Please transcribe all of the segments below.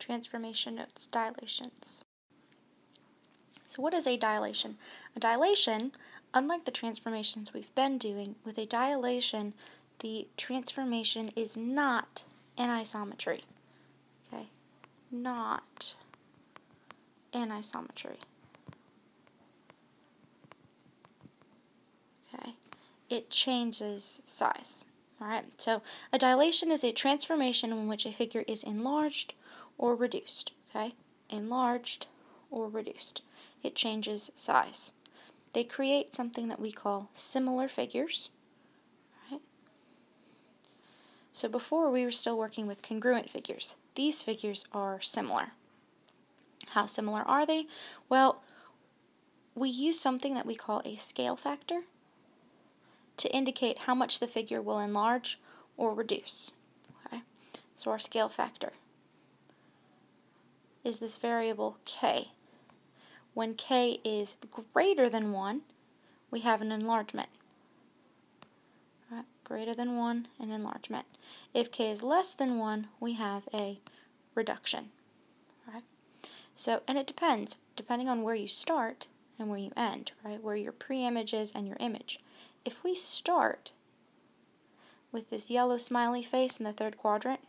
Transformation Notes, dilations. So what is a dilation? A dilation, unlike the transformations we've been doing, with a dilation, the transformation is not an isometry. Okay? Not an isometry. Okay? It changes size. Alright, so a dilation is a transformation in which a figure is enlarged or reduced. Okay? Enlarged or reduced. It changes size. They create something that we call similar figures. Right? So before we were still working with congruent figures. These figures are similar. How similar are they? Well, we use something that we call a scale factor to indicate how much the figure will enlarge or reduce. Okay? So our scale factor is this variable k. When k is greater than 1, we have an enlargement. Right? Greater than 1, an enlargement. If k is less than 1, we have a reduction. Right? So, and it depends, depending on where you start and where you end, right? Where your pre-image is and your image. If we start with this yellow smiley face in the third quadrant,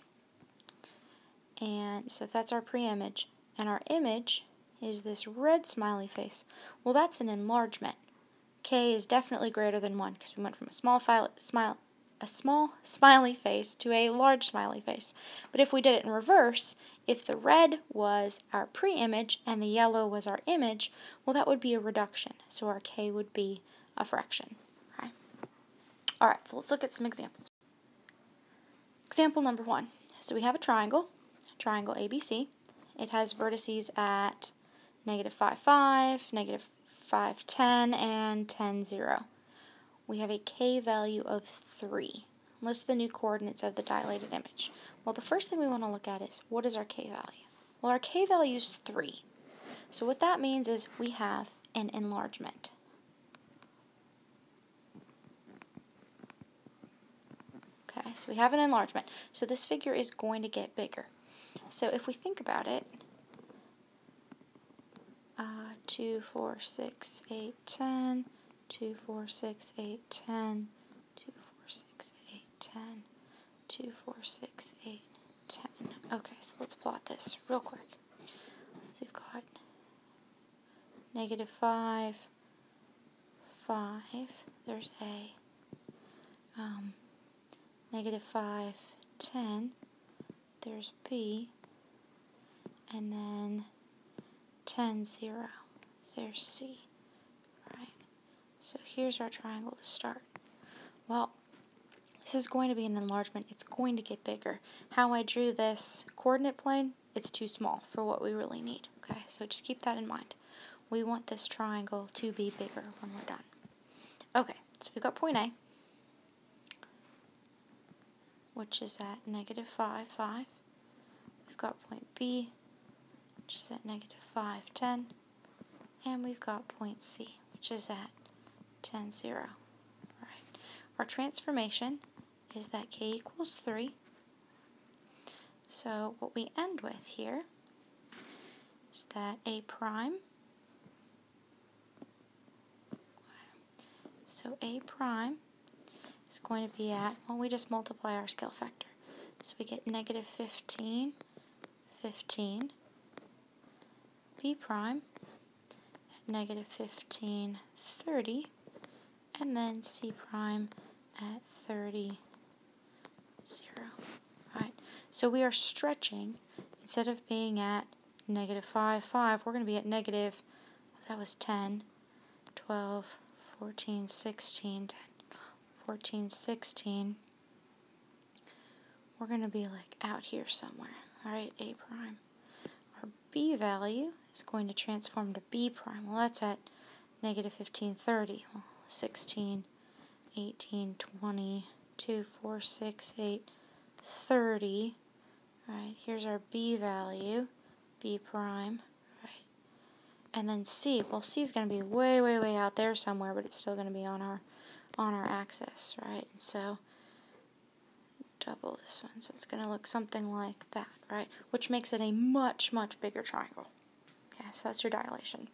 and so if that's our pre-image, and our image is this red smiley face, well, that's an enlargement. K is definitely greater than 1 because we went from a small smiley face to a large smiley face. But if we did it in reverse, if the red was our pre-image and the yellow was our image, well, that would be a reduction. So our K would be a fraction. Okay. Alright, so let's look at some examples. Example number 1. So we have a triangle ABC. It has vertices at -5, 5, -5, 10, and 10, 0. We have a K value of 3. List the new coordinates of the dilated image. Well, the first thing we want to look at is, what is our K value? Well, our K value is 3. So what that means is we have an enlargement. Okay, so we have an enlargement. So this figure is going to get bigger. So if we think about it, 2, 4, 6, 8, 10, 2, 4, 6, 8, 10, 2, 4, 6, 8, 10, 2, 4, 6, 8, 10. Okay, so let's plot this real quick. So we've got -5, 5, there's A, -5, 10, there's B, and then 10, 0, there's C, right? So here's our triangle to start. Well, this is going to be an enlargement. It's going to get bigger. How I drew this coordinate plane, it's too small for what we really need. Okay, so just keep that in mind. We want this triangle to be bigger when we're done. Okay, so we've got point A, which is at -5, 5. We've got point B, which is at -5, 10. And we've got point C, which is at 10, 0. Right. Our transformation is that K equals 3. So what we end with here is that A prime, so A prime is going to be at, well, we just multiply our scale factor. So we get -15, 15. B prime at -15, 30. And then C prime at 30, 0. Alright, so we are stretching. Instead of being at -5, 5, we're going to be at that was 10, 12, 14, 16, 10, 14, 16. We're going to be like out here somewhere. Alright, A prime. Our B value is going to transform to B prime. Well, that's at -15, 30. Well, 16, 18, 20, 2, 4, 6, 8, 30. Alright, here's our B value, B prime. Right. And then C, well, C is going to be way, way, way out there somewhere, but it's still going to be on our axis, right? And so double this one, so it's going to look something like that, right? Which makes it a much, much bigger triangle. Okay, so that's your dilation.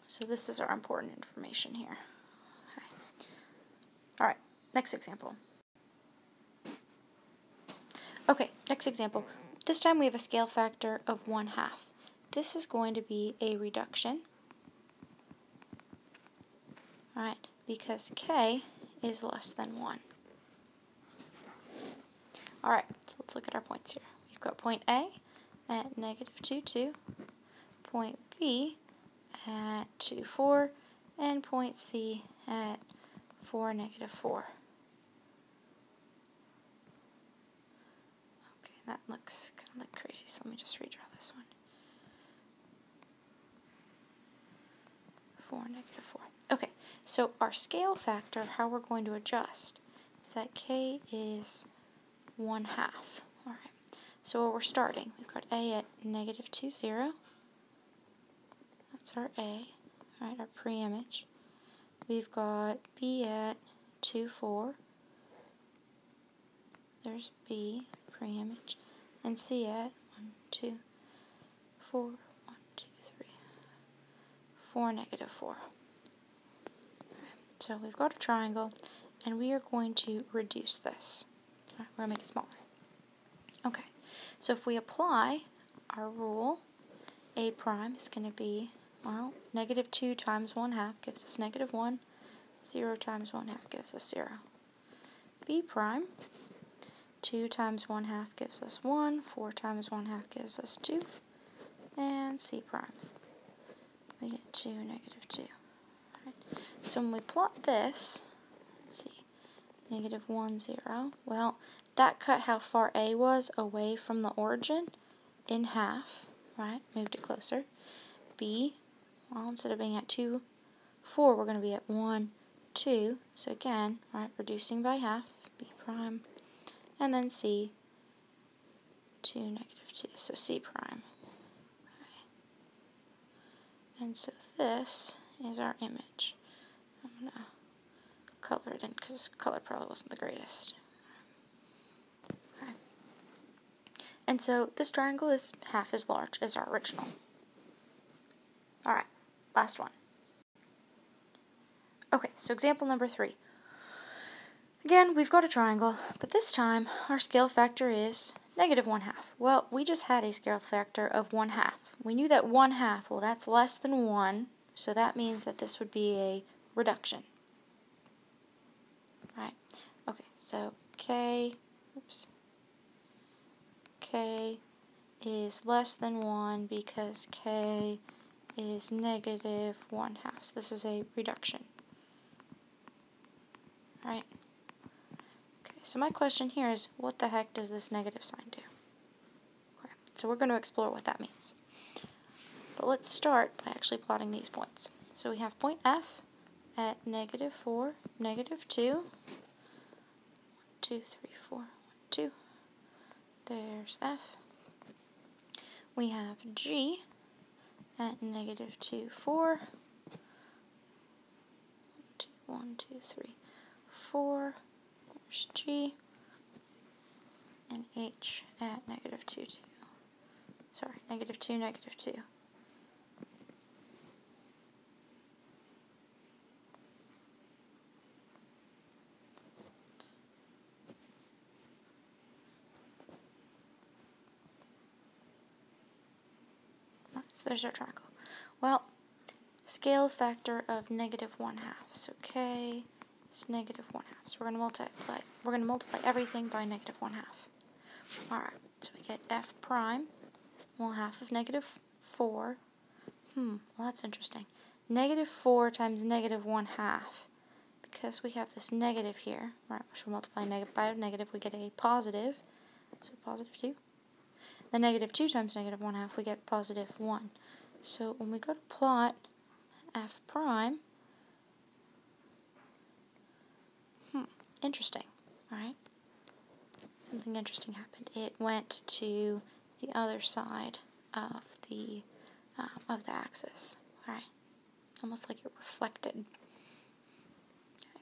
So this is our important information here. Okay. Alright, next example. Okay, next example. This time we have a scale factor of 1/2. This is going to be a reduction. Alright, because k is less than 1. Alright, so let's look at our points here. We've got point A at -2, 2, point B at 2, 4, and point C at 4, -4. Okay, that looks kind of like crazy, so let me just redraw this one. 4, -4. Okay, so our scale factor, how we're going to adjust, is that k is 1/2. Alright, so where we're starting, we've got A at -2, 0. That's our A, alright, our pre-image. We've got B at 2, 4. There's B, pre-image. And C at 1, 2, 4, 1, 2, 3, 4, -4. So we've got a triangle, and we are going to reduce this. We're going to make it smaller. Okay, so if we apply our rule, A prime is going to be, well, -2 times 1/2 gives us -1. 0 times 1/2 gives us 0. B prime, 2 times 1/2 gives us 1. 4 times 1/2 gives us 2. And C prime, we get 2, -2. So when we plot this, let's see, -1, 0, well, that cut how far A was away from the origin in half, right? Moved it closer. B, well, instead of being at 2, 4, we're going to be at 1, 2. So again, right, reducing by half, B prime. And then C, 2, -2, so C prime. Okay. And so this is our image. I'm going to color it in because this color probably wasn't the greatest. Okay. And so this triangle is half as large as our original. Alright, last one. Okay, so example number 3. Again, we've got a triangle, but this time our scale factor is -1/2. Well, we just had a scale factor of 1/2. We knew that 1/2, well, that's less than 1, so that means that this would be a reduction. Right. Okay, so k is less than 1 because k is -1/2. So this is a reduction. Right. Okay, so my question here is, what the heck does this negative sign do? Okay, so we're going to explore what that means. But let's start by actually plotting these points. So we have point F at -4, -2. 1, 2, 3, 4, 1, 2. There's F. We have G at -2, 4. 1, 2, 3, 4. There's G. And H at -2, 2. Sorry, -2, -2. So there's our triangle. Well, scale factor of -1/2. So k is -1/2. So we're going to multiply everything by -1/2. All right. So we get F prime. Well, half of -4. Well, that's interesting. -4 times -1/2. Because we have this negative here, right? Which we'll multiply negative by negative, we get a positive. So +2. The -2 times -1/2, we get +1. So when we go to plot F prime, interesting, alright? Something interesting happened. It went to the other side of the axis, alright? Almost like it reflected. Okay.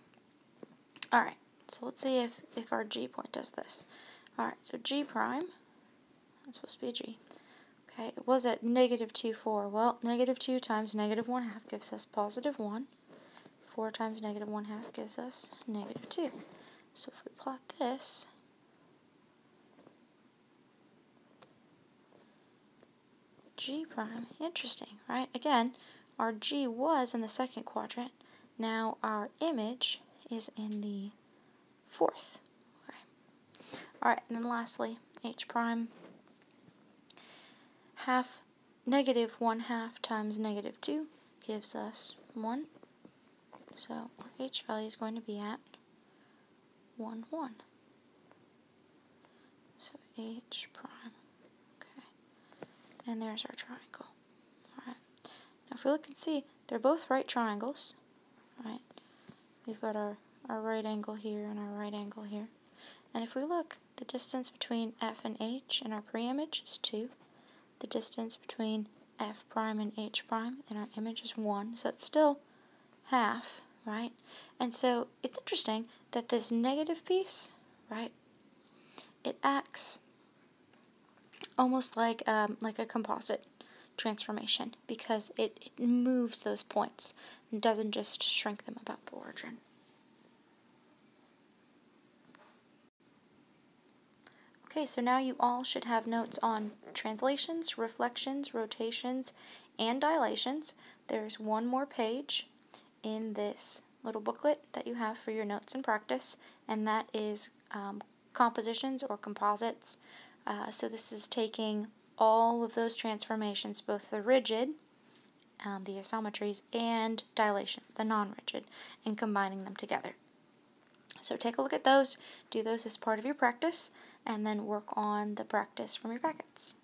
Alright, So let's see if our G point does this. Alright, so G prime, that's supposed to be a G. Okay, it was at negative 2, 4. Well, negative 2 times negative 1/2 gives us positive 1. 4 times negative 1/2 gives us negative 2. So if we plot this, G prime, interesting, right? Again, our G was in the second quadrant. Now our image is in the fourth. Okay. Alright, and then lastly, H prime, negative 1/2 times negative 2 gives us 1. So our H value is going to be at 1, 1. So H prime. Okay. And there's our triangle. Alright. Now if we look and see, they're both right triangles. Right. We've got our right angle here and our right angle here. And if we look, the distance between F and H in our pre-image is 2. The distance between F prime and H prime in our image is 1. So it's still half, right? And so it's interesting that this negative piece, right, it acts almost like a composite transformation, because it moves those points and doesn't just shrink them about the origin. Okay, so now you all should have notes on translations, reflections, rotations, and dilations. There's one more page in this little booklet that you have for your notes and practice, and that is compositions or composites. So this is taking all of those transformations, both the rigid, the isometries, and dilations, the non-rigid, and combining them together. So take a look at those, do those as part of your practice, and then work on the practice from your packets.